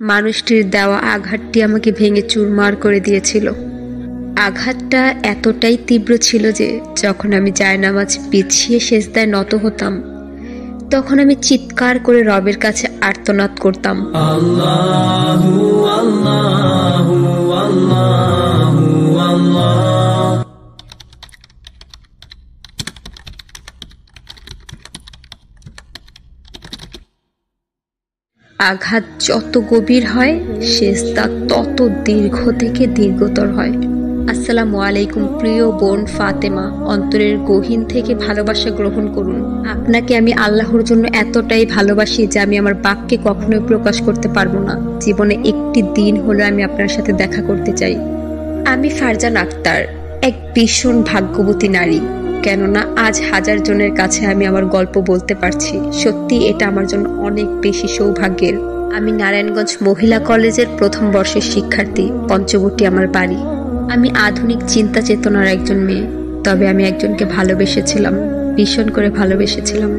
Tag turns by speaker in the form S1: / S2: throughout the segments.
S1: মানুষটির দেওয়া আঘাতটি আমাকে ভেঙে চুরমার করে দিয়েছিল। আঘাতটা এতটাই তীব্র ছিল যে যখন আমি জায়নামাজ বিছিয়ে সেজদায় নত হতাম, তখন আমি চিৎকার করে রবের কাছে আর্তনাদ করতাম, আল্লাহু আল্লাহু আল্লাহু আল্লাহ। আঘাত যত গভীর হয়, সেজদা তত দীর্ঘ থেকে দীর্ঘতর হয়। আসসালামু আলাইকুম প্রিয় বোন ফাতেমা, অন্তরের গহীন থেকে ভালোবাসা গ্রহণ করুন। আপনাকে আমি আল্লাহর জন্য এতটাই ভালোবাসি যে আমি আমার বাক্যে কখনোই প্রকাশ করতে পারবো না। জীবনে একটি দিন হলে আমি আপনার সাথে দেখা করতে চাই। আমি ফারজান আক্তার, এক ভীষণ ভাগ্যবতী নারী। কেননা আজ হাজার জনের কাছে আমি আমার গল্প বলতে পারছি। সত্যি এটা আমার জন্য অনেক বেশি সৌভাগ্যের। আমি নারায়ণগঞ্জ মহিলা কলেজের প্রথম বর্ষের শিক্ষার্থী। পঞ্চবটি আমার বাড়ি। আমি আধুনিক চিন্তা চেতনার একজন মেয়ে। তবে আমি একজনকে ভালোবেসেছিলাম, ভীষণ করে ভালোবেসেছিলাম,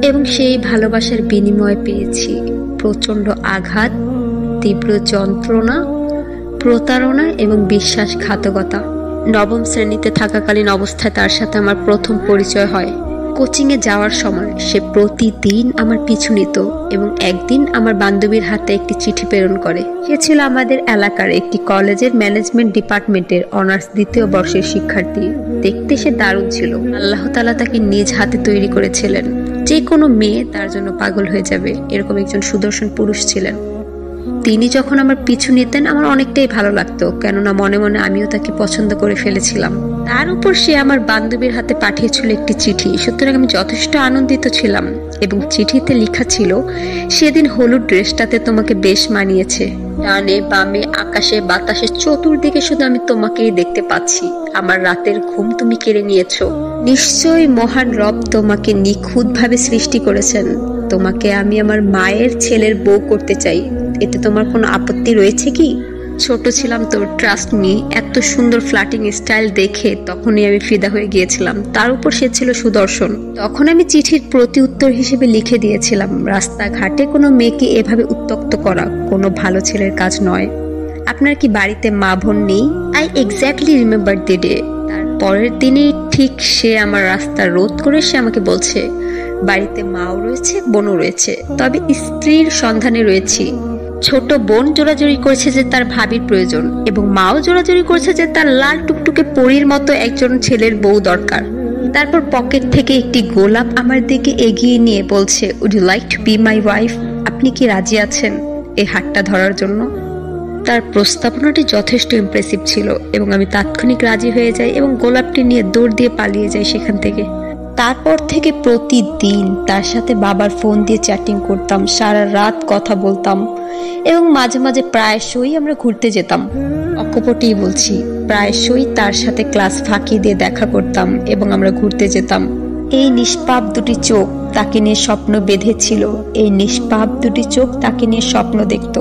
S1: এবং সেই ভালোবাসার বিনিময়ে পেয়েছি প্রচণ্ড আঘাত, তীব্র যন্ত্রণা, প্রতারণা এবং বিশ্বাসঘাতকতা। নবম শ্রেণীতে থাকাকালীন অবস্থায় তার সাথে আমার প্রথম পরিচয় হয়। কোচিংয়ে যাওয়ার সময় সে প্রতিদিন আমার পিছু নিত এবং একদিন আমার বান্ধবীর হাতে একটি চিঠি প্রেরণ করে। সে ছিল আমাদের এলাকার একটি কলেজের ম্যানেজমেন্ট ডিপার্টমেন্টের অনার্স দ্বিতীয় বর্ষের শিক্ষার্থী। দেখতে সে দারুণ ছিল। আল্লাহ তাআলা তাকে নিজ হাতে তৈরি করেছিলেন। যে কোনো মেয়ে তার জন্য পাগল হয়ে যাবে, এরকম একজন সুদর্শন পুরুষ ছিলেন। তিনি যখন আমার পিছু নিতেন আমার অনেকটাই ভালো লাগতো, কেননা মনে মনে আমিও তাকে পছন্দ করে ফেলেছিলাম। তার উপর সে আমার বান্ধবীর হাতে পাঠিয়েছিল একটি চিঠি। সুতরাং আমি যথেষ্ট আনন্দিত ছিলাম এবং চিঠিতে লেখা ছিল, সেদিন হলুদ ড্রেসটাতে তোমাকে বেশ মানিয়েছে। ডানে বামে আকাশে বাতাসে চতুর্দিকে শুধু আমি তোমাকেই দেখতে পাচ্ছি। আমার রাতের ঘুম তুমি কেড়ে নিয়েছো। নিশ্চয়ই মহান রব তোমাকে নিখুঁতভাবে সৃষ্টি করেছেন। তোমাকে আমি আমার মায়ের ছেলের বউ করতে চাই। এতে তোমার কোনো আপত্তি রয়েছে কি? ছোট ছিলাম তো, ট্রাস্ট মি, এত সুন্দর ফ্ল্যাটিং স্টাইল দেখে তখনই আমি ফিদা হয়ে গিয়েছিলাম। তার উপর সে ছিল সুদর্শন। তখন আমি চিঠির প্রতি উত্তর হিসেবে লিখে দিয়েছিলাম, রাস্তাঘাটে কোনো মেয়েকে এভাবে উত্ত্যক্ত করা কোনো ভালো ছেলের কাজ নয়। আপনার কি বাড়িতে মা বোন নেই? I exactly remember the day. তার পরের দিনেই ঠিক সে আমার রাস্তা রোধ করে সে আমাকে বলছে, বাড়িতে মাও রয়েছে, বোনও রয়েছে, তবে স্ত্রীর সন্ধানে রয়েছি। ছোট বোন জোরাজোরি করেছে যে তার ভাবির প্রয়োজন, এবং মাও জোরাজোরি করেছে যে তার লাল টুকটুকে পরীর মতো একজন ছেলের বউ দরকার। তারপর পকেট থেকে একটি গোলাপ আমার দিকে এগিয়ে নিয়ে বলছে, would you like to be my wife? আপনি কি রাজি আছেন এই হাতটা ধরার জন্য? তার প্রস্তাবনাটি যথেষ্ট ইমপ্রেসিভ ছিল এবং আমি তাৎক্ষণিক রাজি হয়ে যাই এবং গোলাপটি নিয়ে দৌড় দিয়ে পালিয়ে যাই সেখান থেকে। তারপর থেকে প্রতিদিন তার সাথে বাবার ফোন দিয়ে চ্যাটিং করতাম, সারা রাত কথা বলতাম এবং মাঝে মাঝে প্রায়শই আমরা ঘুরতে যেতাম। অকপটেই বলছি, প্রায়শই তার সাথে ক্লাস ফাঁকি দিয়ে দেখা করতাম এবং আমরা ঘুরতে যেতাম। এই নিষ্পাপ দুটি চোখ তাকে নিয়ে স্বপ্ন বেঁধেছিল। এই নিষ্পাপ দুটি চোখ তাকে নিয়ে স্বপ্ন দেখত,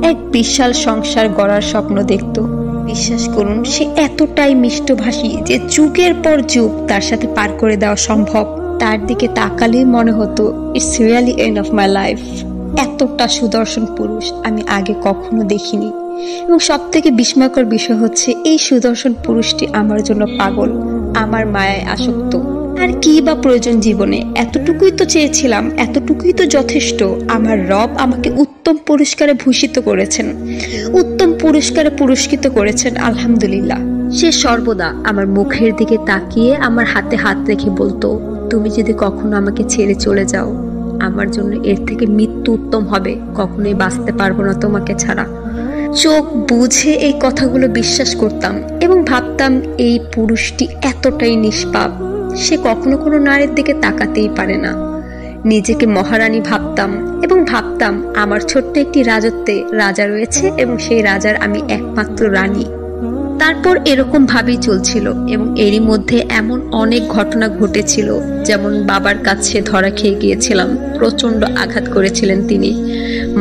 S1: এক বিশাল সংসার গড়ার স্বপ্ন দেখত। বিশ্বাস করুন, সে এতটাই মিষ্টভাষী যে যুগের পর যুগ তার সাথে পার করে দেওয়া সম্ভব। তার দিকে তাকালেই মনে হতো, it's really end of my life. এতটা সুদর্শন পুরুষ আমি আগে কখনো দেখিনি, এবং সব থেকে বিস্ময়কর বিষয় হচ্ছে এই সুদর্শন পুরুষটি আমার জন্য পাগল, আমার মায়ায় আসক্ত। আর কি বা প্রয়োজন জীবনে? এতটুকুই তো চেয়েছিলাম, এতটুকুই তো যথেষ্ট। আমার রব আমাকে উত্তম পুরস্কারে ভূষিত করেছেন, উত্তম পুরস্কারে পুরস্কৃত করেছেন, আলহামদুলিল্লাহ। সে সর্বদা আমার মুখের দিকে তাকিয়ে আমার হাতে হাত রেখে বলতো, তুমি যদি কখনো আমাকে ছেড়ে চলে যাও, আমার জন্য এর থেকে মৃত্যু উত্তম হবে। কখনোই বাঁচতে পারবো না তোমাকে ছাড়া। চোখ বুঝে এই কথাগুলো বিশ্বাস করতাম এবং ভাবতাম, এই পুরুষটি এতটাই নিষ্পাপ, সে কখনো কোনো নারীর দিকে তাকাতেই পারে না। নিজেকে মহারানী ভাবতাম এবং ভাবতাম আমার ছোট্ট একটি রাজত্বে রাজা রয়েছে এবং সেই রাজার আমি একমাত্র রানী। তারপর এরকম ভাবেই চলছিল এবং এরই মধ্যে এমন অনেক ঘটনা ঘটেছিল, যেমন বাবার কাছে ধরা খেয়ে গিয়েছিলাম। প্রচন্ড আঘাত করেছিলেন তিনি।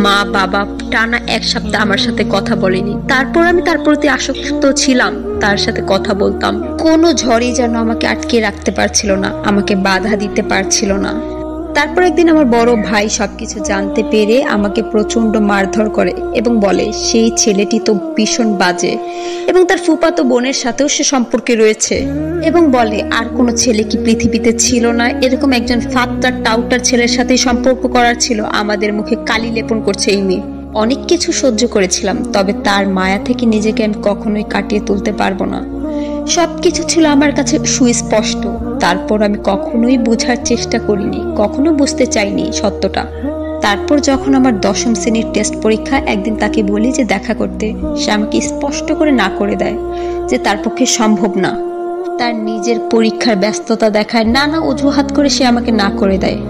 S1: মা বাবা টানা 1 সপ্তাহ আমার সাথে কথা বলেনি। তারপর আমি তার প্রতি আসক্ত ছিলাম, তার সাথে কথা বলতাম। কোনো ঝড়ই যেন আমাকে আটকে রাখতে পারছিল না, আমাকে বাধা দিতে পারছিল না। তারপর একদিন আমার বড় ভাই সবকিছু জানতে পেরে আমাকে প্রচন্ড মারধর করে এবং বলে সেই ছেলেটি তো ভীষণ বাজে এবং তার ফুফাতো বোনের সাথেও সে সম্পর্কে রয়েছে এবং বলে আর কোনো ছেলে কি পৃথিবীতে ছিল না, এরকম একজন ফাত্তার টাউটার ছেলের সাথে সম্পর্ক করার ছিল। আমাদের মুখে কালি লেপন করছে এই মেয়ে। অনেক কিছু সহ্য করেছিলাম, তবে তার মায়া থেকে নিজেকে আমি কখনোই কাটিয়ে তুলতে পারবো না। সবকিছু ছিল আমার কাছে সুস্পষ্ট, তারপর আমি কখনোই বোঝার চেষ্টা করিনি, কখনো বুঝতে চাইনি সত্যটা। তারপর যখন আমার 10ম শ্রেণীর টেস্ট পরীক্ষা, একদিন তাকে বলি যে দেখা করতে, সে আমাকে স্পষ্ট করে না করে দেয় যে তার পক্ষে সম্ভব না। তার নিজের পরীক্ষার ব্যস্ততা দেখায়, নানা অজুহাত করে সে আমাকে না করে দেয়।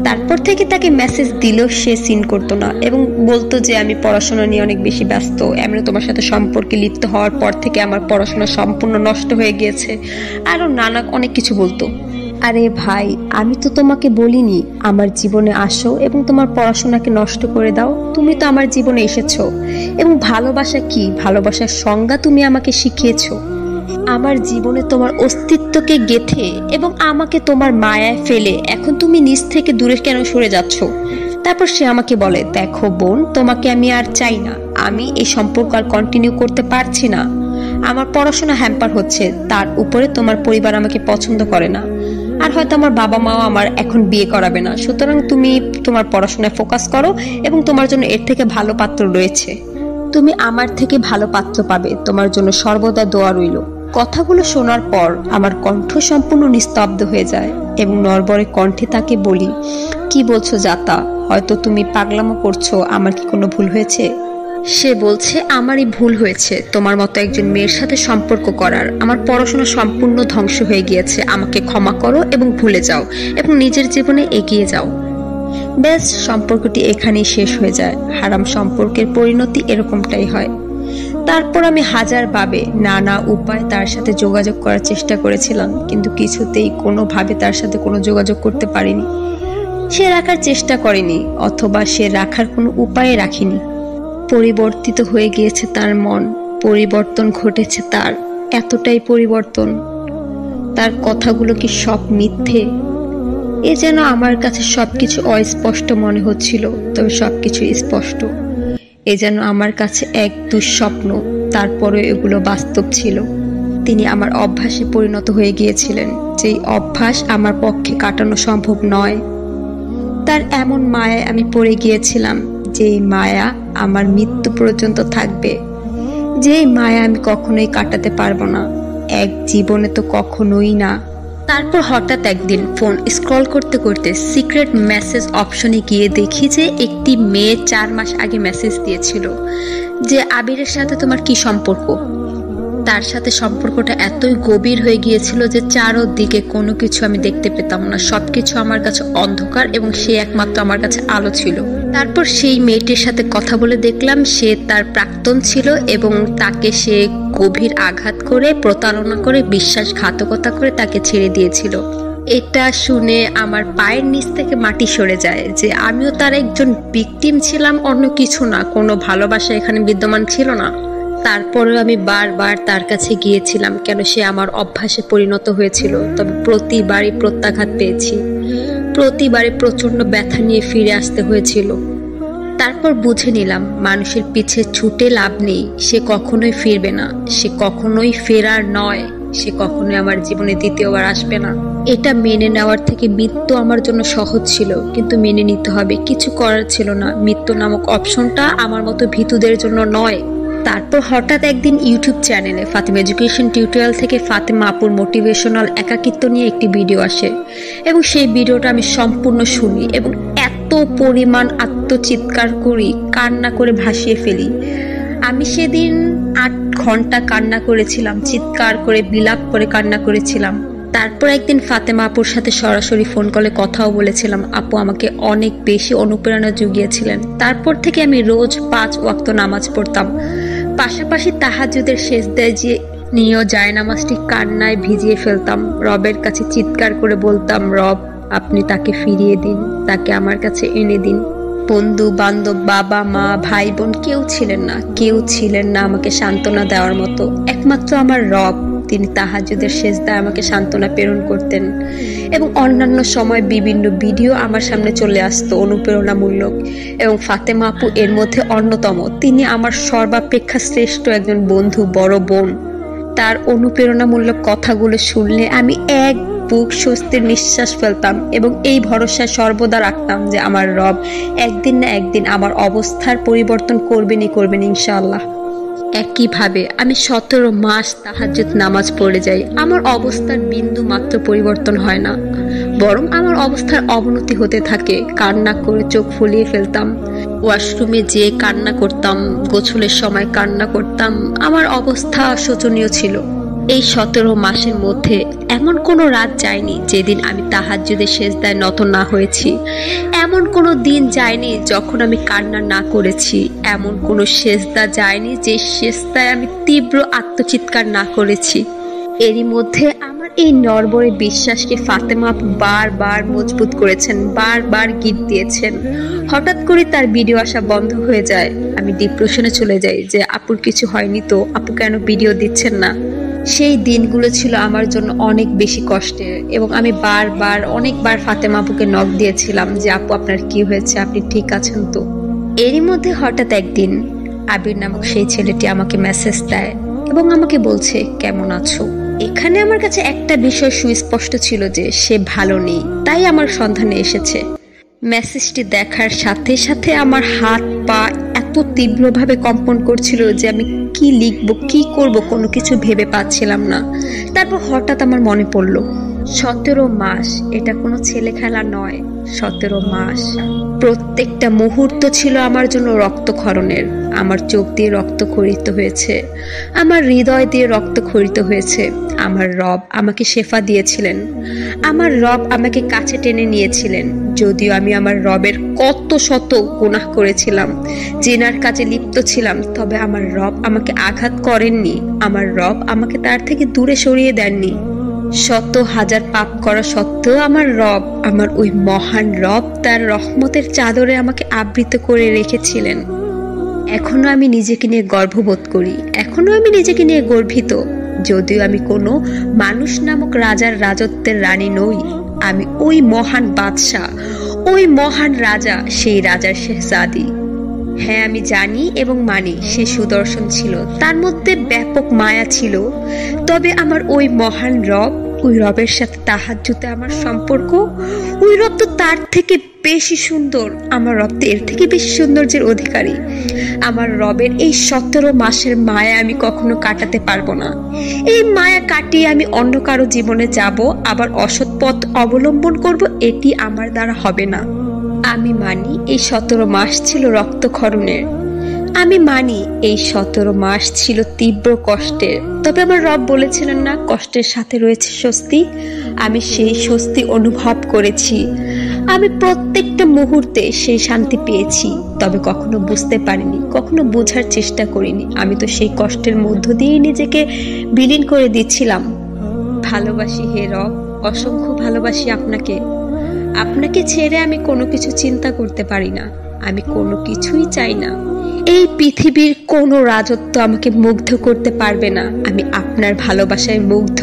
S1: তারপর থেকে তাকে মেসেজ দিলেও সে সিন করতো না এবং বলতো যে আমি পড়াশোনা নিয়ে অনেক বেশি ব্যস্ত, এমনি তোমার সাথে সম্পর্কে লিপ্ত হওয়ার পর থেকে আমার পড়াশোনা সম্পূর্ণ নষ্ট হয়ে গিয়েছে, আরো নানা অনেক কিছু বলতো। আরে ভাই, আমি তো তোমাকে বলিনি আমার জীবনে আসো এবং তোমার পড়াশোনাকে নষ্ট করে দাও। তুমি তো আমার জীবনে এসেছো এবং ভালোবাসা কি, ভালোবাসার সংজ্ঞা তুমি আমাকে শিখিয়েছো। আমার জীবনে তোমার অস্তিত্বকে গেঁথে এবং আমাকে তোমার মায়ায় ফেলে এখন তুমি নিজ থেকে দূরে কেন সরে যাচ্ছ? তারপর সে আমাকে বলে, দেখো বোন, তোমাকে আমি আর চাই না, আমি এই সম্পর্ক আর কন্টিনিউ করতে পারছি না, আমার পড়াশোনা হ্যাম্পার হচ্ছে, তার উপরে তোমার পরিবার আমাকে পছন্দ করে না, আর হয়তো আমার বাবা মাও আমার এখন বিয়ে করাবে না, সুতরাং তুমি তোমার পড়াশোনায় ফোকাস করো এবং তোমার জন্য এর থেকে ভালো পাত্র রয়েছে, তুমি আমার থেকে ভালো পাত্র পাবে, তোমার জন্য সর্বদা দোয়া রইল। কথাগুলো শোনার পর আমার কণ্ঠ সম্পূর্ণ নিস্তব্ধ হয়ে যায় এবং নড়বড়ে কণ্ঠে তাকে বলি, কি বলছো জাতা, হয়তো তুমি পাগলামো করছো, আমার কি কোনো ভুল হয়েছে? সে বলছে, আমারই ভুল হয়েছে তোমার মতো একজন মেয়ের সাথে সম্পর্ক করার, আমার পড়াশোনা সম্পূর্ণ ধ্বংস হয়ে গিয়েছে, আমাকে ক্ষমা করো এবং ভুলে যাও এবং নিজের জীবনে এগিয়ে যাও। ব্যাস, সম্পর্কটি এখানেই শেষ হয়ে যায়। হারাম সম্পর্কের পরিণতি এরকমটাই হয়। তারপর আমি হাজারভাবে নানা উপায় তার সাথে যোগাযোগ করার চেষ্টা করেছিলাম, কিন্তু কিছুতেই কোনোভাবে তার সাথে কোনো যোগাযোগ করতে পারিনি। সে রাখার চেষ্টা করেনি অথবা সে রাখার কোনো উপায় রাখিনি। পরিবর্তিত হয়ে গিয়েছে তার মন, পরিবর্তন ঘটেছে তার, এতটাই পরিবর্তন। তার কথাগুলো কি সব মিথ্যে? এ যেন আমার কাছে সবকিছু অস্পষ্ট মনে হচ্ছিল, তবে সবকিছু স্পষ্ট। এ যেন আমার কাছে এক দুঃস্বপ্ন, তারপরে এগুলো বাস্তব ছিল। তিনি আমার অভ্যাসে পরিণত হয়ে গিয়েছিলেন, যেই অভ্যাস আমার পক্ষে কাটানো সম্ভব নয়। তার এমন মায়ায় আমি পড়ে গিয়েছিলাম, যেই মায়া আমার মৃত্যু পর্যন্ত থাকবে, যেই মায়া আমি কখনোই কাটাতে পারবো না, এক জীবনে তো কখনোই না। তারপর হঠাৎ একদিন ফোন স্ক্রল করতে করতে সিক্রেট মেসেজ অপশনে গিয়ে দেখি যে একটি মেয়ে 4 মাস আগে মেসেজ দিয়েছিল যে আবিরের সাথে তোমার কি সম্পর্ক। তার সাথে সম্পর্কটা এতই গভীর হয়ে গিয়েছিল যে চারদিকে কোনো কিছু আমি দেখতে পেতাম না, সবকিছু আমার কাছে অন্ধকার এবং সে একমাত্র আমার কাছে আলো ছিল। তারপর সেই মেয়েটির সাথে কথা বলে দেখলাম সে তার প্রাক্তন ছিল এবং তাকে সে গভীর আঘাত করে, প্রতারণা করে, বিশ্বাসঘাতকতা করে তাকে ছেড়ে দিয়েছিল। এটা শুনে আমার পায়ের নিচ থেকে মাটি সরে যায় যে আমিও তার একজন ভিকটিম ছিলাম, অন্য কিছু না, কোনো ভালোবাসা এখানে বিদ্যমান ছিল না। তারপরেও আমি বারবার তার কাছে গিয়েছিলাম, কেন সে আমার অভ্যাসে পরিণত হয়েছিল, তবে প্রতিবারই প্রত্যাঘাত পেয়েছি, প্রতিবারই প্রচন্ড ব্যথা নিয়ে ফিরে আসতে হয়েছিল। তারপর বুঝে নিলাম মানুষের পিছে ছুটে লাভ নেই, সে কখনোই ফিরবে না, সে কখনোই ফেরার নয়, সে কখনোই আমার জীবনে দ্বিতীয়বার আসবে না। এটা মেনে নেওয়ার থেকে মৃত্যু আমার জন্য সহজ ছিল, কিন্তু মেনে নিতে হবে, কিছু করার ছিল না। মৃত্যু নামক অপশনটা আমার মতো ভীতুদের জন্য নয়। তারপর হঠাৎ একদিন ইউটিউব চ্যানেলে ফাতেমা এডুকেশন টিউটোরিয়াল থেকে ফাতেমা আপুর মোটিভেশনাল একাকিত্ব নিয়ে একটি ভিডিও আসে এবং সেই ভিডিওটা আমি সম্পূর্ণ শুনি এবং এত পরিমাণ আত্মচিৎকার করি, কান্না করে ভাসিয়ে ফেলি। আমি সেদিন 8 ঘন্টা কান্না করেছিলাম, চিৎকার করে বিলাপ করে কান্না করেছিলাম। তারপর একদিন ফাতেমা আপুর সাথে সরাসরি ফোন কলে কথাও বলেছিলাম। আপু আমাকে অনেক বেশি অনুপ্রেরণা জুগিয়েছিলেন। তারপর থেকে আমি রোজ 5 ওয়াক্ত নামাজ পড়তাম, পাশাপাশি তাহাজ্জুদের সেজদায় যে নিয়েও জায়নামাজটি কান্নায় ভিজিয়ে ফেলতাম। রবের কাছে চিৎকার করে বলতাম, রব আপনি তাকে ফিরিয়ে দিন, তাকে আমার কাছে এনে দিন। বন্ধু বান্ধব, বাবা মা, ভাই বোন কেউ ছিলেন না, কেউ ছিলেন না আমাকে সান্ত্বনা দেওয়ার মতো, একমাত্র আমার রব। তিনি তাহাজ্জুদের সেজদায় আমাকে সান্ত্বনা প্রেরণ করতেন এবং অন্যান্য সময় বিভিন্ন ভিডিও আমার সামনে চলে আসতো অনুপ্রেরণামূলক, এবং ফাতেমা আপু এর মধ্যে অন্যতম। তিনি আমার সর্বাপেক্ষা শ্রেষ্ঠ একজন বন্ধু, বড় বোন। তার অনুপ্রেরণামূলক কথাগুলো শুনলে আমি এক বুক স্বস্তির নিঃশ্বাস ফেলতাম এবং এই ভরসা সর্বদা রাখতাম যে আমার রব একদিন না একদিন আমার অবস্থার পরিবর্তন করবেন ইনশাআল্লাহ। একইভাবে আমি 17 মাস তাহাজ্জুদ নামাজ পড়ে যাই, আমার অবস্থার বিন্দু মাত্র পরিবর্তন হয় না, বরং আমার অবস্থার অবনতি হতে থাকে। কান্না করে চোখ ফুলিয়ে ফেলতাম, ওয়াশরুমে যেয়ে কান্না করতাম, গোসলের সময় কান্না করতাম। আমার অবস্থা শোচনীয় ছিল। এই 17 মাসের মধ্যে এমন কোনো রাত যায়নি যেদিন আমি তাহাজ্জুদের সেজদায় নত না হয়েছি, এমন কোনো দিন যায়নি যখন আমি কান্না না করেছি, এমন কোনো সেজদা যায়নি যে সেজদায় আমি তীব্র আত্মচিৎকার না করেছি। এরই মধ্যে আমার এই নড়বড়ে বিশ্বাসকে ফাতেমা আপু বারবার মজবুত করেছেন, বারবার গিট দিয়েছেন। হঠাৎ করে তার ভিডিও আসা বন্ধ হয়ে যায়, আমি ডিপ্রেশনে চলে যাই যে আপুর কিছু হয়নি তো, আপু কেন ভিডিও দিচ্ছেন না। সেই দিনগুলো ছিল আমার জন্য অনেক বেশি কষ্টের এবং আমি বারবার অনেকবার ফাতেমা আপুকে নক দিয়েছিলাম যে আপু আপনার কি হয়েছে, আপনি ঠিক আছেন তো। এরই মধ্যে হঠাৎ একদিন আবির নামক সেই ছেলেটি আমাকে মেসেজ দেয় এবং আমাকে বলছে কেমন আছো। এখানে আমার কাছে একটা বিষয় সুস্পষ্ট ছিল যে সে ভালো নেই, তাই আমার সন্ধানে এসেছে। মেসেজটি দেখার সাথে সাথে আমার হাত পা এত তীব্রভাবে কম্পন করছিল যে আমি কি লিখবো কি করব কোনো কিছু ভেবে পাচ্ছিলাম না। তারপর হঠাৎ আমার মনে পড়ল 17 মাস এটা কোনো ছেলে খেলা নয়। 17 মাস প্রত্যেকটা মুহূর্ত ছিল আমার জন্য রক্তক্ষরণের। আমার চোখ দিয়ে রক্ত খরিত হয়েছে, আমার হৃদয় দিয়ে রক্ত খরিত হয়েছে। আমার রব আমাকে শেফা দিয়েছিলেন, আমার রব আমাকে কাছে টেনে নিয়েছিলেন। যদিও আমি আমার রবের কত শত গুনাহ করেছিলাম, জেনার কাজে লিপ্ত ছিলাম, তবে আমার রব আমাকে আঘাত করেননি, আমার রব আমাকে তার থেকে দূরে সরিয়ে দেননি। শত হাজার পাপ করা সত্ত্বেও আমার রব, আমার ওই মহান রব তার রহমতের চাদরে আমাকে আবৃত করে রেখেছিলেন। এখনো আমি নিজেকে নিয়ে গর্ববোধ করি, এখনো আমি নিজেকে নিয়ে গর্বিত। যদিও আমি কোনো মানুষ নামক রাজার রাজত্বের রানী নই, আমি ওই মহান বাদশাহ, ওই মহান রাজা, সেই রাজার শেহজাদি। হ্যাঁ, আমি জানি এবং মানি সে সুদর্শন ছিল, তার মধ্যে ব্যাপক মায়া ছিল। তবে আমার ওই মহান রব, ওই রবের সাথে তাহাজ্জুদে আমার সম্পর্ক, ওই রব তো তার থেকে বেশি সুন্দর। আমার রব তো এর থেকে বেশি সৌন্দর্যের অধিকারী। আমার রবের এই 17 মাসের মায়া আমি কখনো কাটাতে পারবো না। এই মায়া কাটিয়ে আমি অন্য কারো জীবনে যাব, আবার অসৎ পথ অবলম্বন করব, এটি আমার দ্বারা হবে না। আমি মানি এই 17 মাস ছিল রক্তক্ষরণের, আমি মানি এই 17 মাস ছিল তীব্র কষ্টের। তবে আমার রব বলেছিলেন না, কষ্টের সাথে রয়েছে স্বস্তি। আমি সেই স্বস্তি অনুভব করেছি, আমি প্রত্যেকটা মুহূর্তে সেই শান্তি পেয়েছি। তবে কখনো বুঝতে পারিনি, কখনো বোঝার চেষ্টা করিনি। আমি তো সেই কষ্টের মধ্য দিয়ে নিজেকে বিলীন করে দিচ্ছিলাম। ভালোবাসি হে রব, অসংখ্য ভালোবাসি আপনাকে। আপনাকে ছেড়ে আমি কোনো কিছু চিন্তা করতে পারি না, আমি কোনো কিছুই চাই না। এই পৃথিবীর কোনো রাজত্ব আমাকে মুগ্ধ করতে পারবে না। আমি আপনার ভালোবাসায় মুগ্ধ।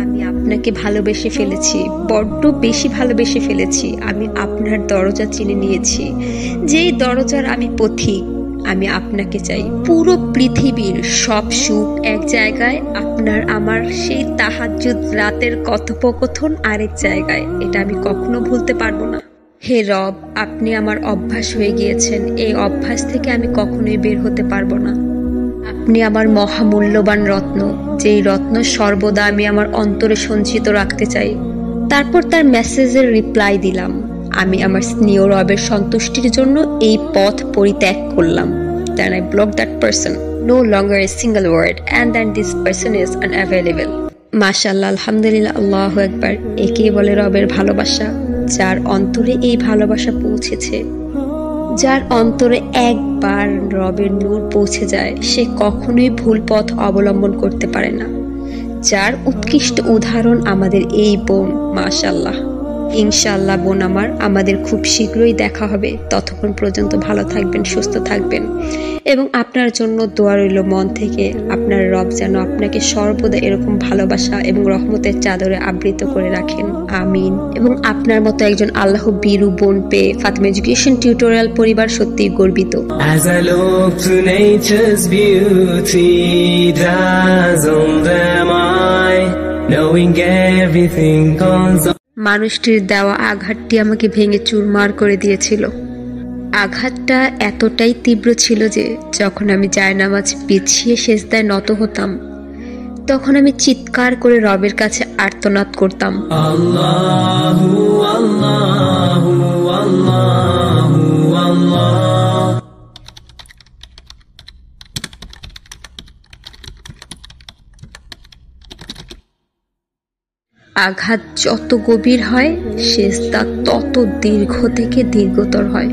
S1: আমি আপনাকে ভালোবেসে ফেলেছি, বড্ড বেশি ভালোবেসে ফেলেছি। আমি আপনার দরজা চিনে নিয়েছি, যেই দরজার আমি পথিক। আমি আপনাকে চাই। পুরো পৃথিবীর সব সুখ এক জায়গায়, আপনার আমার সেই তাহাজ্জুদ রাতের কথোপকথন আরেক জায়গায়। এটা আমি কখনো ভুলতে পারবো না। হে রব, আপনি আমার অভ্যাস হয়ে গিয়েছেন, এই অভ্যাস থেকে আমি কখনোই বের হতে পারবো না। আপনি আমার মহামূল্যবান রত্ন, যেই রত্ন সর্বদা আমি আমার অন্তরে সঞ্চিত রাখতে চাই। তারপর তার মেসেজের রিপ্লাই দিলাম। আমি আমার স্নেহ রবের সন্তুষ্টির জন্য এই পথ পরিত্যাগ করলাম। Then I blocked that person. No longer a single word, and then this person is unavailable. মাশাআল্লাহ, আলহামদুলিল্লাহ, আল্লাহু আকবার। একেই বলে রবের ভালোবাসা। যার অন্তরে এই ভালোবাসা পৌঁছেছে, যার অন্তরে একবার রবের নূর পৌঁছে যায়, সে কখনোই ভুল পথ অবলম্বন করতে পারে না। যার উৎকৃষ্ট উদাহরণ আমাদের এই বোন। মাশাআল্লাহ। ইনশাআল্লাহ বোন আমার, আমাদের খুব শীঘ্রই দেখা হবে। ততক্ষণ পর্যন্ত ভালো থাকবেন, সুস্থ থাকবেন এবং আপনার জন্য দোয়া রইল মন থেকে। আপনার রব যেন আপনাকে সর্বদা এরকম ভালোবাসা এবং রহমতের চাদরে আবৃত করে রাখেন, আমিন। এবং আপনার মতো একজন আল্লাহ বিরু বোন পেয়ে ফাতেমা এডুকেশন টিউটোরিয়াল পরিবার সত্যিই গর্বিত।
S2: As I look to nature's beauty, dazzle them I, knowing everything goes on.
S1: মানুষটির দেওয়া আঘাতটি আমাকে ভেঙে চুরমার করে দিয়েছিল। আঘাতটা এতটাই তীব্র ছিল যে যখন আমি জায়নামাজ বিছিয়ে সেজদায় নত হতাম, তখন আমি চিৎকার করে রবের কাছে আর্তনাদ করতাম,
S2: Allahu, Allahu, Allahu, Allah.
S1: আঘাত যত গভীর হয়, সেজদা তত দীর্ঘ থেকে দীর্ঘতর হয়।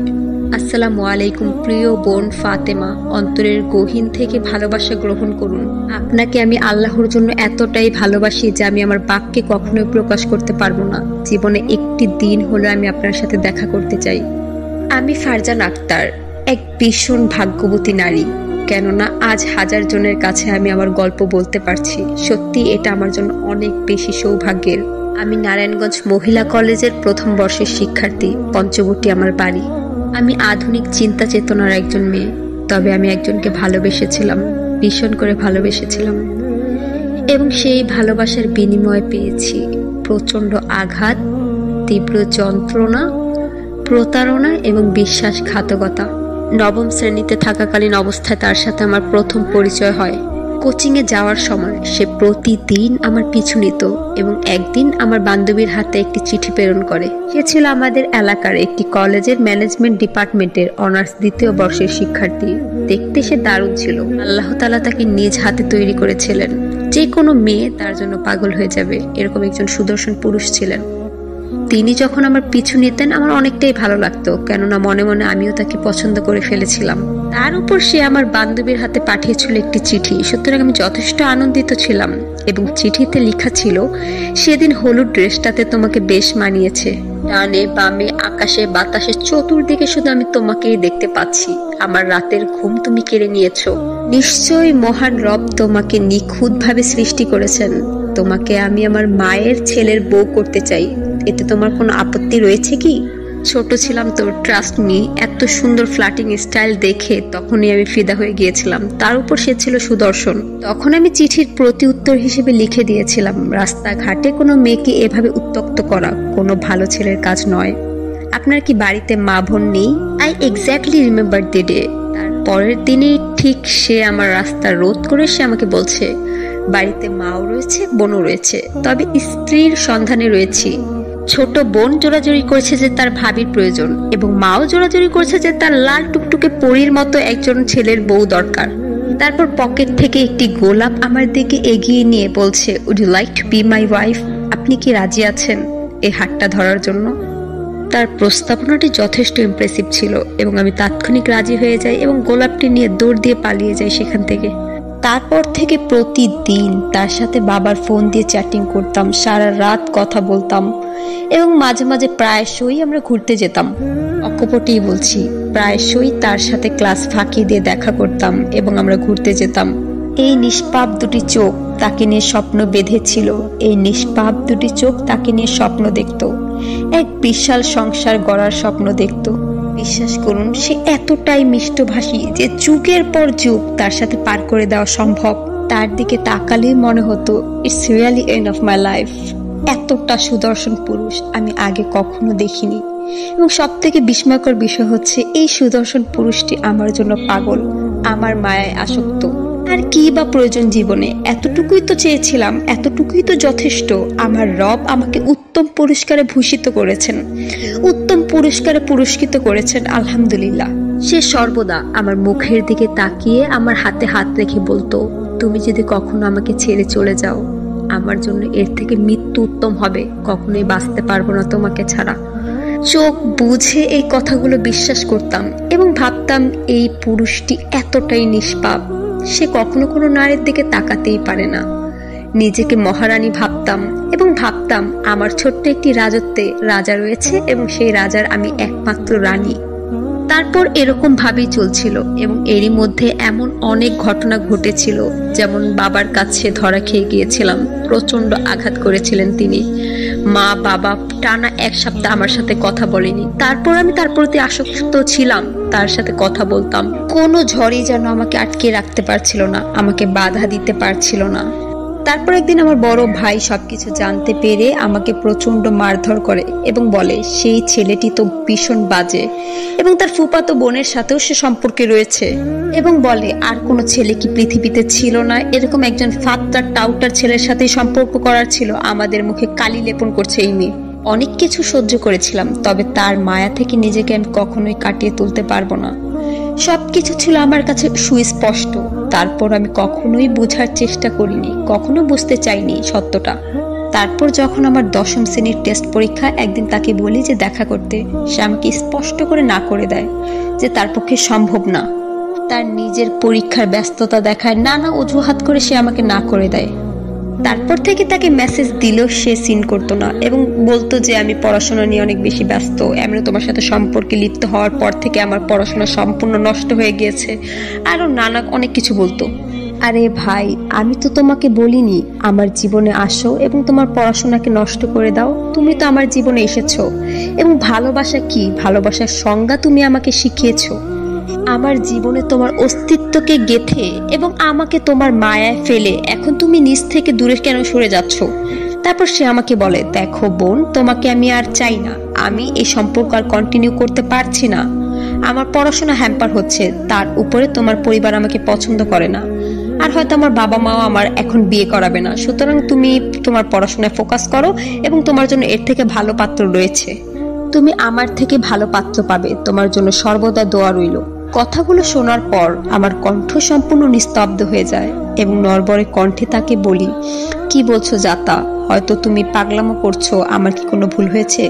S1: আসসালামু আলাইকুম প্রিয় বোন ফাতেমা, অন্তরের গহীন থেকে ভালোবাসা গ্রহণ করুন। আপনাকে আমি আল্লাহর জন্য এতটাই ভালোবাসি যে আমি আমার বাক্যে কখনোই প্রকাশ করতে পারবো না। জীবনে একটি দিন হলো আমি আপনার সাথে দেখা করতে চাই। আমি ফারজান আক্তার, এক ভীষণ ভাগ্যবতী নারী। কেননা আজ হাজার জনের কাছে আমি আমার গল্প বলতে পারছি। সত্যি এটা আমার জন্য অনেক বেশি সৌভাগ্যের। আমি নারায়ণগঞ্জ মহিলা কলেজের প্রথম বর্ষের শিক্ষার্থী, পঞ্চবটি আমার বাড়ি। আমি আধুনিক চিন্তা চেতনার একজন মেয়ে, তবে আমি একজনকে ভালোবেসেছিলাম, ভীষণ করে ভালোবেসেছিলাম এবং সেই ভালোবাসার বিনিময়ে পেয়েছি প্রচণ্ড আঘাত, তীব্র যন্ত্রণা, প্রতারণা এবং বিশ্বাসঘাতকতা। নবম শ্রেণীতে থাকাকালীন অবস্থায় তার সাথে আমার প্রথম পরিচয় হয়। কোচিংয়ে যাওয়ার সময় সে প্রতিদিন আমার পিছু নিত এবং একদিন আমার বান্ধবীর হাতে একটি চিঠি প্রেরণ করে। সে ছিল আমাদের এলাকার একটি কলেজের ম্যানেজমেন্ট ডিপার্টমেন্টের অনার্স দ্বিতীয় বর্ষের শিক্ষার্থী। দেখতে সে দারুণ ছিল। আল্লাহ তাআলা তাকে নিজ হাতে তৈরি করেছিলেন। যে কোনো মেয়ে তার জন্য পাগল হয়ে যাবে, এরকম একজন সুদর্শন পুরুষ ছিলেন। তিনি যখন আমার পিছু নিতেন আমার অনেকটাই ভালো লাগতো, কেননা মনে মনে আমিও তাকে পছন্দ করে ফেলেছিলাম। তার উপর সে আমার বান্ধবীর হাতে পাঠিয়েছিল একটি চিঠি, সুতরাং আমি যথেষ্ট আনন্দিত ছিলাম এবং চিঠিতে লেখা ছিল, সেদিন হলুদ ড্রেসটাতে তোমাকে বেশ মানিয়েছে। ডানে বামে আকাশে বাতাসে চতুর্দিকে শুধু আমি তোমাকেই দেখতে পাচ্ছি। আমার রাতের ঘুম তুমি কেড়ে নিয়েছো। নিশ্চয়ই মহান রব তোমাকে নিখুঁতভাবে সৃষ্টি করেছেন। তোমাকে আমি আমার মায়ের ছেলের বউ করতে চাই। এতে তোমার কোনো আপত্তি রয়েছে কি? ছোট ছিলাম তো, ট্রাস্ট মি, এত সুন্দর ফ্ল্যাটিং স্টাইল দেখে তখনই আমি ফিদা হয়ে গিয়েছিলাম। তার উপর সে ছিল সুদর্শন। তখন আমি চিঠির প্রতি উত্তর হিসেবে লিখে দিয়েছিলাম, রাস্তাঘাটে কোনো মেয়েকে এভাবে উত্ত্যক্ত করা কোনো ভালো ছেলের কাজ নয়। আপনার কি বাড়িতে মা বোন নেই? I exactly remember the day. তার পরের দিনেই ঠিক সে আমার রাস্তা রোধ করে সে আমাকে বলছে, বাড়িতে মাও রয়েছে, বোনও রয়েছে, তবে স্ত্রীর সন্ধানে রয়েছি। ছোট বোন জোরাজুরি করেছে যে তার ভাবির প্রয়োজন এবং মাও জোরাজুরি করেছে যে তার লাল টুকটুকে পরীর মতো একজন ছেলের বউ দরকার। তারপর পকেট থেকে একটি গোলাপ আমার দিকে এগিয়ে নিয়ে বলছে, would you like to be my wife? আপনি কি রাজি আছেন এই হাতটা ধরার জন্য? তার প্রস্তাবনাটি যথেষ্ট ইমপ্রেসিভ ছিল এবং আমি তাৎক্ষণিক রাজি হয়ে যাই এবং গোলাপটি নিয়ে দৌড় দিয়ে পালিয়ে যাই সেখান থেকে। তারপর থেকে প্রতিদিন তার সাথে বাবার ফোন দিয়ে চ্যাটিং করতাম, সারা রাত কথা বলতাম এবং মাঝে মাঝে প্রায়শই আমরা ঘুরতে যেতাম। অকপটেই বলছি, প্রায়শই তার সাথে ক্লাস ফাঁকি দিয়ে দেখা করতাম এবং আমরা ঘুরতে যেতাম। এই নিষ্পাপ দুটি চোখ তাকে নিয়ে স্বপ্ন বেঁধেছিল। এই নিষ্পাপ দুটি চোখ তাকে নিয়ে স্বপ্ন দেখত, এক বিশাল সংসার গড়ার স্বপ্ন দেখত। বিশ্বাস করুন, সে এতটাই মিষ্টভাষী যে যুগের পর যুগ তার সাথে পার করে দেওয়া সম্ভব। তার দিকে তাকালেই মনে হতো, it's really end of my life. এতটা সুদর্শন পুরুষ আমি আগে কখনো দেখিনি এবং সব থেকে বিস্ময়কর বিষয় হচ্ছে, এই সুদর্শন পুরুষটি আমার জন্য পাগল, আমার মায়ায় আসক্ত। আর কি বা প্রয়োজন জীবনে? এতটুকুই তো চেয়েছিলাম, এতটুকুই তো যথেষ্ট। আমার রব আমাকে উত্তম পুরস্কারে ভূষিত করেছেন, উত্তম পুরস্কারে পুরস্কৃত করেছেন, আলহামদুলিল্লাহ। সে সর্বদা আমার মুখের দিকে তাকিয়ে আমার হাতে হাত রেখে বলতো, তুমি যদি কখনো আমাকে ছেড়ে চলে যাও, আমার জন্য এর থেকে মৃত্যু উত্তম হবে। কখনোই বাঁচতে পারবো না তোমাকে ছাড়া। চোখ বুঝে এই কথাগুলো বিশ্বাস করতাম এবং ভাবতাম, এই পুরুষটি এতটাই নিষ্পাপ, সে কখনো কোনো নারীর দিকে তাকাতেই পারে না। নিজেকে মহারানী ভাবতাম এবং ভাবতাম আমার ছোট্ট একটি রাজত্বে রাজা রয়েছে এবং সেই রাজার আমি একমাত্র রানী। তারপর এরকম ভাবেই চলছিল এবং এরই মধ্যে এমন অনেক ঘটনা ঘটেছিল, যেমন বাবার কাছে ধরা খেয়ে গিয়েছিলাম, প্রচন্ড আঘাত করেছিলেন তিনি। মা বাবা টানা 1 সপ্তাহ আমার সাথে কথা বলেনি। তারপর আমি তার প্রতি আসক্ত ছিলাম, তার সাথে কথা বলতাম। কোনো ঝড়ই যেন আমাকে আটকে রাখতে পারছিল না, আমাকে বাধা দিতে পারছিল না। তারপর একদিন আমার বড় ভাই সবকিছু জানতে পেরে আমাকে প্রচন্ড মারধর করে এবং বলে সেই ছেলেটি তো ভীষণ বাজে এবং তার ফুফাতো বোনের সাথেও সে সম্পর্কে রয়েছে, এবং বলে আর কোনো ছেলে কি পৃথিবীতে ছিল না এরকম একজন ফাত্তার টাউটার ছেলের সাথে সম্পর্ক করার ছিল। আমাদের মুখে কালি লেপন করছে এই মেয়ে। অনেক কিছু সহ্য করেছিলাম, তবে তার মায়া থেকে নিজেকে আমি কখনোই কাটিয়ে তুলতে পারবো না। সবকিছু ছিল আমার কাছে সুস্পষ্ট। তারপর আমি কখনোই বোঝার চেষ্টা করিনি, কখনো বুঝতে চাইনি সত্যটা। তারপর যখন আমার 10ম শ্রেণীর টেস্ট পরীক্ষা, একদিন তাকে বলি যে দেখা করতে, সে আমাকে স্পষ্ট করে না করে দেয় যে তার পক্ষে সম্ভব না। তার নিজের পরীক্ষার ব্যস্ততা দেখায়, নানা অজুহাত করে সে আমাকে না করে দেয়। তারপর থেকে তাকে মেসেজ দিলেও সে সিন করতো না এবং বলতো যে আমি পড়াশোনা নিয়ে অনেক বেশি ব্যস্ত, এমনি তোমার সাথে সম্পর্কে লিপ্ত হওয়ার পর থেকে আমার পড়াশোনা সম্পূর্ণ নষ্ট হয়ে গিয়েছে, আরো নানা অনেক কিছু বলতো। আরে ভাই, আমি তো তোমাকে বলিনি আমার জীবনে আসো এবং তোমার পড়াশোনাকে নষ্ট করে দাও। তুমি তো আমার জীবনে এসেছো এবং ভালোবাসা কি, ভালোবাসার সংজ্ঞা তুমি আমাকে শিখিয়েছো। আমার জীবনে তোমার অস্তিত্বকে গেঁথে এবং আমাকে তোমার মায়ায় ফেলে এখন তুমি নিজ থেকে দূরে কেন সরে যাচ্ছ? তারপর সে আমাকে বলে, দেখো বোন, তোমাকে আমি আর চাই না, আমি এই সম্পর্ক আর কন্টিনিউ করতে পারছি না। আমার পড়াশোনা হ্যাম্পার হচ্ছে, তার উপরে তোমার পরিবার আমাকে পছন্দ করে না, আর হয়তো আমার বাবা মাও আমার এখন বিয়ে করাবে না। সুতরাং তুমি তোমার পড়াশোনায় ফোকাস করো এবং তোমার জন্য এর থেকে ভালো পাত্র রয়েছে, তুমি আমার থেকে ভালো পাত্র পাবে, তোমার জন্য সর্বদা দোয়া রইল। কথাগুলো শোনার পর আমার কণ্ঠ সম্পূর্ণ নিস্তব্ধ হয়ে যায় এবং নড়বড়ে কণ্ঠে তাকে বলি, কি বলছো জাতা, হয়তো তুমি পাগলামো করছো, আমার কি কোনো ভুল হয়েছে?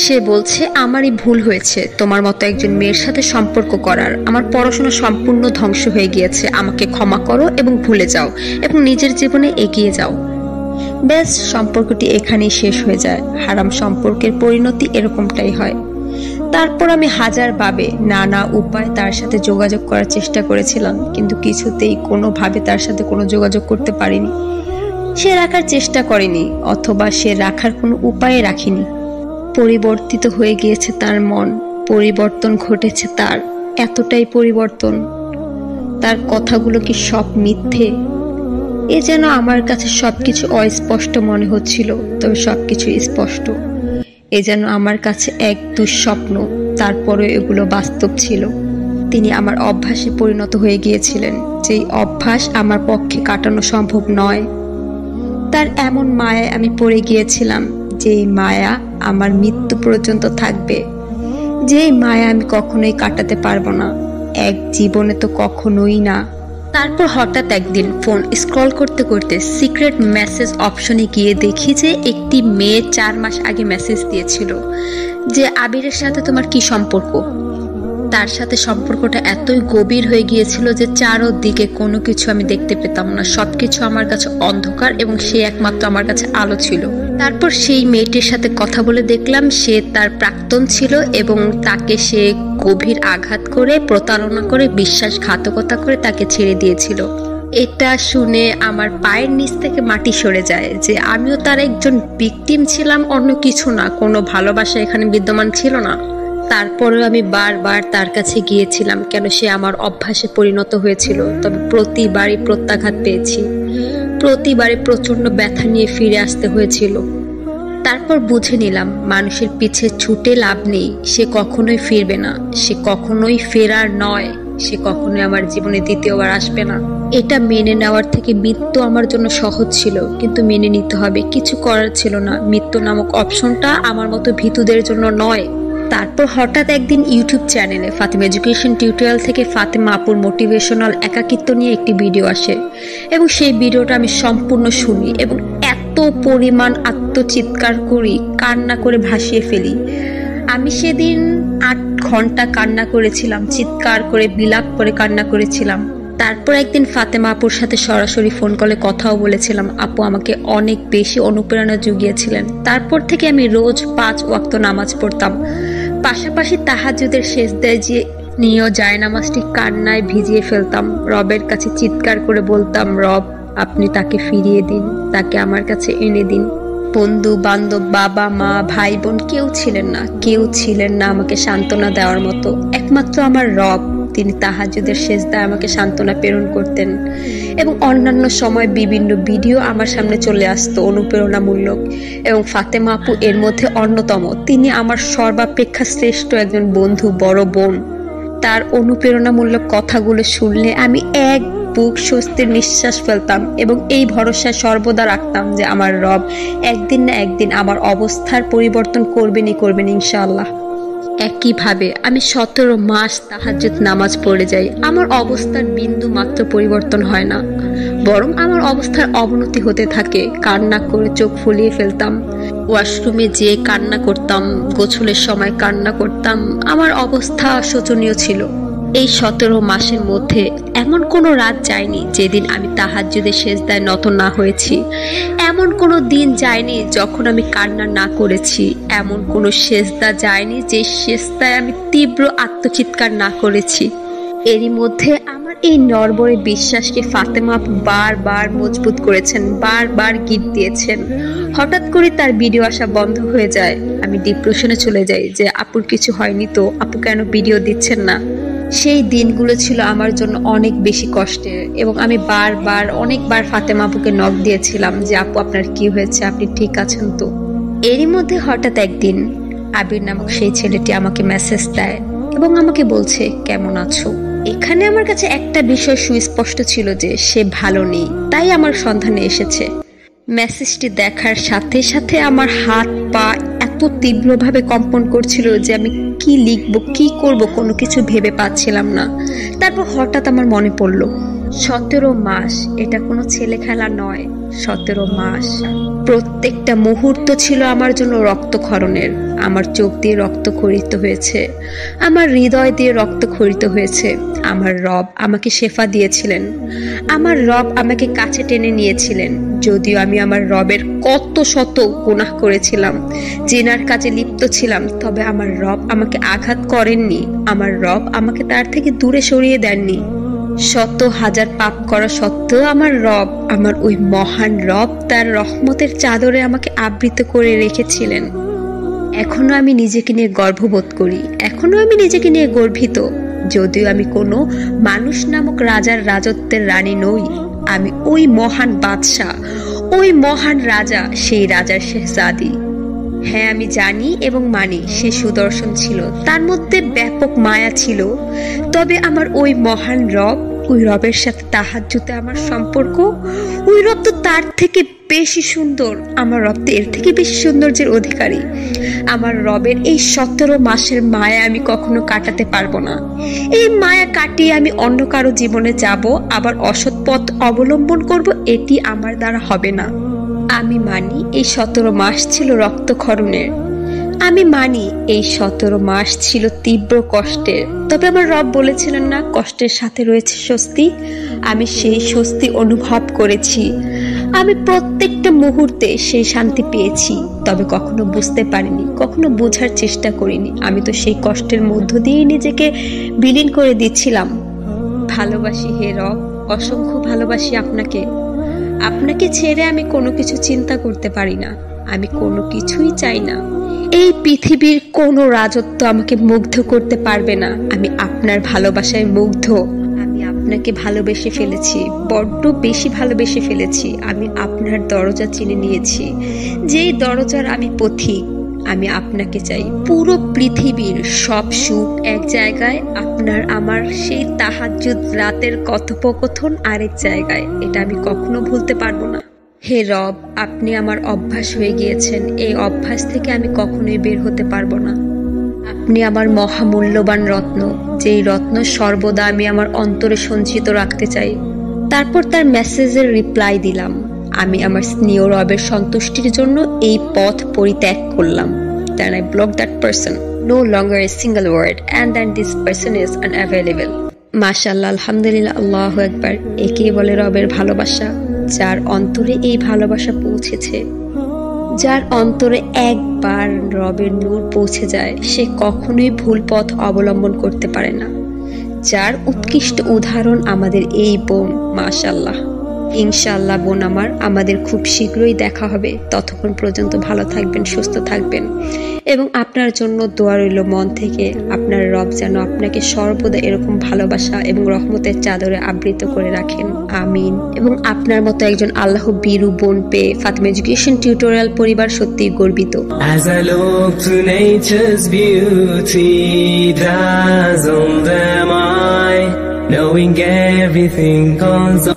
S1: সে বলছে, আমারই ভুল হয়েছে তোমার মতো একজন মেয়ের সাথে সম্পর্ক করার। আমার পড়াশোনা সম্পূর্ণ ধ্বংস হয়ে গিয়েছে, আমাকে ক্ষমা করো এবং ভুলে যাও এবং নিজের জীবনে এগিয়ে যাও। ব্যাস, সম্পর্কটি এখানেই শেষ হয়ে যায়। হারাম সম্পর্কের পরিণতি এরকমটাই হয়। তারপর আমি হাজারভাবে নানা উপায় তার সাথে যোগাযোগ করার চেষ্টা করেছিলাম, কিন্তু কিছুতেই কোনোভাবে তার সাথে কোনো যোগাযোগ করতে পারিনি। সে রাখার চেষ্টা করেনি অথবা সে রাখার কোনো উপায় রাখিনি। পরিবর্তিত হয়ে গিয়েছে তার মন, পরিবর্তন ঘটেছে তার, এতটাই পরিবর্তন। তার কথাগুলো কি সব মিথ্যে? এ যেন আমার কাছে সবকিছু অস্পষ্ট মনে হচ্ছিল, তবে সবকিছু স্পষ্ট। এ যেন আমার কাছে এক দুঃস্বপ্ন, তারপরে এগুলো বাস্তব ছিল। তিনি আমার অভ্যাসে পরিণত হয়ে গিয়েছিলেন, যেই অভ্যাস আমার পক্ষে কাটানো সম্ভব নয়। তার এমন মায়ায় আমি পড়ে গিয়েছিলাম, যেই মায়া আমার মৃত্যু পর্যন্ত থাকবে, যেই মায়া আমি কখনোই কাটাতে পারবো না, এক জীবনে তো কখনোই না। তারপর হঠাৎ একদিন ফোন স্ক্রল করতে করতে সিক্রেট মেসেজ অপশনে গিয়ে দেখি যে একটি মেয়ে 4 মাস আগে মেসেজ দিয়েছিল যে আবিরের সাথে তোমার কি সম্পর্ক। তার সাথে সম্পর্কটা এতই গভীর হয়ে গিয়েছিল যে চারদিকে কোনো কিছু আমি দেখতে পেতাম না, সবকিছু আমার কাছে অন্ধকার এবং সে একমাত্র আমার কাছে আলো ছিল। তারপর সেই মেয়েটির সাথে কথা বলে দেখলাম সে তার প্রাক্তন ছিল এবং তাকে সে গভীর আঘাত করে, প্রতারণা করে, বিশ্বাসঘাতকতা করে তাকে ছেড়ে দিয়েছিল। এটা শুনে আমার পায়ের নিচ থেকে মাটি সরে যায় যে আমিও তার একজন ভিকটিম ছিলাম, অন্য কিছু না, কোনো ভালোবাসা এখানে বিদ্যমান ছিল না। তারপরেও আমি বারবার তার কাছে গিয়েছিলাম, কেন সে আমার অভ্যাসে পরিণত হয়েছিল। তবে প্রতিবারই প্রত্যাঘাত পেয়েছি, প্রতিবারে প্রচন্ড ব্যথা নিয়ে ফিরে আসতে হয়েছিল। তারপর বুঝে নিলাম মানুষের পিছে ছুটে লাভ নেই, সে কখনোই ফিরবে না, সে কখনোই ফেরার নয়, সে কখনোই আমার জীবনে দ্বিতীয়বার আসবে না। এটা মেনে নেওয়ার থেকে মৃত্যু আমার জন্য সহজ ছিল, কিন্তু মেনে নিতে হবে, কিছু করার ছিল না। মৃত্যু নামক অপশনটা আমার মতো ভীতুদের জন্য নয়। তারপর হঠাৎ একদিন ইউটিউব চ্যানেলে ফাতেমা এডুকেশন টিউটোরিয়াল থেকে ফাতেমা আপুর মোটিভেশনাল একাকিত্ব নিয়ে একটি ভিডিও আসে এবং সেই ভিডিওটা আমি সম্পূর্ণ শুনি এবং এত পরিমাণ আত্মচিৎকার করি, কান্না করে ভাসিয়ে ফেলি। আমি সেদিন 8 ঘন্টা কান্না করেছিলাম, চিৎকার করে বিলাপ করে কান্না করেছিলাম। তারপর একদিন ফাতেমা আপুর সাথে সরাসরি ফোন কলে কথাও বলেছিলাম। আপু আমাকে অনেক বেশি অনুপ্রেরণা জুগিয়েছিলেন। তারপর থেকে আমি রোজ 5 ওয়াক্ত নামাজ পড়তাম, পাশাপাশি তাহাজ্জুদের সেজদায় যে নিয়ে জায়নামাজটি কান্নায় ভিজিয়ে ফেলতাম। রবের কাছে চিৎকার করে বলতাম, রব আপনি তাকে ফিরিয়ে দিন, তাকে আমার কাছে এনে দিন। বন্ধু বান্ধব, বাবা মা ভাই বোন কেউ ছিলেন না আমাকে সান্ত্বনা দেওয়ার মতো। একমাত্র আমার রব, তিনি তাহাজ্জুদের সেজদায় আমাকে সান্ত্বনা প্রেরণ করতেন। এবং অন্যান্য সময় বিভিন্ন ভিডিও আমার সামনে চলে আসতো অনুপ্রেরণামূলক, এবং ফাতেমা আপু এর মধ্যে অন্যতম। তিনি আমার সর্বাপেক্ষা শ্রেষ্ঠ একজন বন্ধু, বড় বোন। তার অনুপ্রেরণামূলক কথাগুলো শুনলে আমি এক বুক স্বস্তির নিঃশ্বাস ফেলতাম এবং এই ভরসা সর্বদা রাখতাম যে আমার রব একদিন না একদিন আমার অবস্থার পরিবর্তন করবেন ইনশাআল্লাহ। একইভাবে আমি 17 মাস তাহাজ্জুদ নামাজ পড়ে যাই। আমার অবস্থার বিন্দু মাত্র পরিবর্তন হয় না, বরং আমার অবস্থার অবনতি হতে থাকে। কান্না করে চোখ ফুলিয়ে ফেলতাম, ওয়াশরুমে যেয়ে কান্না করতাম, গোসলের সময় কান্না করতাম। আমার অবস্থা শোচনীয় ছিল। এই 17 মাসের মধ্যে এমন কোনো রাত যায়নি যেদিন আমি তাহাজ্জুদের সেজদায় নত না হয়েছি। এমন কোনো দিন যায়নি যখন আমি কান্না না করেছি। এমন কোনো সেজদা যায়নি যে সেজদায় আমি তীব্র আত্মচিৎকার না করেছি। এরই মধ্যে আমার এই নড়বড়ে বিশ্বাসকে ফাতেমা আপু বারবার মজবুত করেছেন, বারবার গিট দিয়েছেন। হঠাৎ করে তার ভিডিও আসা বন্ধ হয়ে যায়। আমি ডিপ্রেশনে চলে যাই যে আপুর কিছু হয়নি তো, আপু কেন ভিডিও দিচ্ছেন না। সেই দিনগুলো ছিল আমার জন্য অনেক বেশি কষ্টের এবং আমি অনেকবার ফাতেমা আপুকে নক দিয়েছিলাম যে আপু আপনার কি হয়েছে, আপনি ঠিক আছেন তো। এরই মধ্যে হঠাৎ একদিন আবির নামক সেই ছেলেটি আমাকে মেসেজ দেয় এবং আমাকে বলছে কেমন আছো। এখানে আমার কাছে একটা বিষয় সুস্পষ্ট ছিল যে সে ভালো নেই, তাই আমার সন্ধানে এসেছে। মেসেজটি দেখার সাথে সাথে আমার হাত পা এত তীব্রভাবে কম্পন করছিল যে আমি কি লিখবো কি করব কোনো কিছু ভেবে পাচ্ছিলাম না। তারপর হঠাৎ আমার মনে পড়লো 17 মাস এটা কোনো ছেলে খেলা নয়। 17 মাস, প্রত্যেকটা মুহূর্ত ছিল আমার জন্য রক্তক্ষরণের। আমার চোখ দিয়ে রক্ত খরিত হয়েছে, আমার হৃদয় দিয়ে রক্ত খরিত হয়েছে। আমার রব আমাকে শেফা দিয়েছিলেন, আমার রব আমাকে কাছে টেনে নিয়েছিলেন। যদিও আমি আমার রবের কত শত গুনাহ করেছিলাম, জেনার কাজে লিপ্ত ছিলাম, তবে আমার রব আমাকে আঘাত করেননি। আমার রব আমাকে তার থেকে দূরে সরিয়ে দেননি। 100,000 পাপ করা সত্ত্বেও আমার রব, আমার ওই মহান রব তার রহমতের চাদরে আমাকে আবৃত করে রেখেছিলেন। এখনো আমি নিজেকে নিয়ে গর্ববোধ করি, এখনো আমি নিজেকে নিয়ে গর্বিত। যদিও আমি কোনো মানুষ নামক রাজার রাজত্বের রানী নই, আমি ওই মহান বাদশাহ, ওই মহান রাজা, সেই রাজার শেহজাদি। হ্যাঁ, আমি জানি এবং মানি সে সুদর্শন ছিল, তার মধ্যে ব্যাপক মায়া ছিল। তবে আমার ওই মহান রব, ওই রবের সাথে তাহাজ্জুদে আমার সম্পর্ক, ওই রব তো তার থেকে বেশি সুন্দর। আমার রব তো এর থেকে বেশি সৌন্দর্যের অধিকারী। আমার রবের এই 17 মাসের মায়া আমি কখনো কাটাতে পারবো না। এই মায়া কাটিয়ে আমি অন্য কারো জীবনে যাব, আবার অসৎ পথ অবলম্বন করব, এটি আমার দ্বারা হবে না। আমি মানি এই 17 মাস ছিল রক্তক্ষরণের, আমি মানি এই 17 মাস ছিল তীব্র কষ্টের। তবে আমার রব বলেছিলেন না, কষ্টের সাথে রয়েছে স্বস্তি। আমি সেই স্বস্তি অনুভব করেছি, আমি প্রত্যেকটা মুহূর্তে সেই শান্তি পেয়েছি। তবে কখনো বুঝতে পারিনি, কখনো বোঝার চেষ্টা করিনি। আমি তো সেই কষ্টের মধ্য দিয়ে নিজেকে বিলীন করে দিচ্ছিলাম। ভালোবাসি হে রব, অসংখ্য ভালোবাসি আপনাকে। আপনাকে ছেড়ে আমি কোনো কিছু চিন্তা করতে পারি না, আমি কোনো কিছুই চাই না। এই পৃথিবীর কোনো রাজত্ব আমাকে মুগ্ধ করতে পারবে না। আমি আপনার ভালোবাসায় মুগ্ধ। আমি আপনাকে ভালোবেসে ফেলেছি, বড্ড বেশি ভালোবেসে ফেলেছি। আমি আপনার দরজা চিনে নিয়েছি, যেই দরজার আমি পথিক। আমি আপনাকে চাই। পুরো পৃথিবীর সব সুখ এক জায়গায়, আপনার আমার সেই তাহাজ্জুদ রাতের কথোপকথন আরেক জায়গায়। এটা আমি কখনো ভুলতে পারবো না। হে রব, আপনি আমার অভ্যাস হয়ে গিয়েছেন, এই অভ্যাস থেকে আমি কখনোই বের হতে পারবো না। আপনি আমার মহামূল্যবান রত্ন, যেই রত্ন সর্বদা আমি আমার অন্তরে সঞ্চিত রাখতে চাই। তারপর তার মেসেজের রিপ্লাই দিলাম, আমি আমার স্নেহ রবের সন্তুষ্টির জন্য এই পথ পরিত্যাগ করলাম। Then I blocked that person. No longer a single word, and then this person is unavailable. মাশাআল্লাহ, আলহামদুলিল্লাহ, আল্লাহু আকবার। একেই বলে রবের ভালোবাসা। যার অন্তরে এই ভালোবাসা পৌঁছেছে, যার অন্তরে একবার রবের নূর পৌঁছে যায়, সে কখনোই ভুল পথ অবলম্বন করতে পারে না। যার উৎকৃষ্ট উদাহরণ আমাদের এই বোন। মাশাআল্লাহ। ইনশাআল্লাহ বোন আমার, আমাদের খুব শীঘ্রই দেখা হবে। ততক্ষণ পর্যন্ত ভালো থাকবেন, সুস্থ থাকবেন, এবং আপনার জন্য দোয়া রইল মন থেকে। আপনার রব যেন আপনাকে সর্বদা এরকম ভালোবাসা এবং রহমতের চাদরে আবৃত করে রাখেন। আমিন। এবং আপনার মতো একজন আল্লাহ বিরু বোন পেয়ে ফাতেমা এডুকেশন টিউটোরিয়াল পরিবার সত্যিই গর্বিত।
S2: As I look to nature's beauty, dazzled am I, knowing everything comes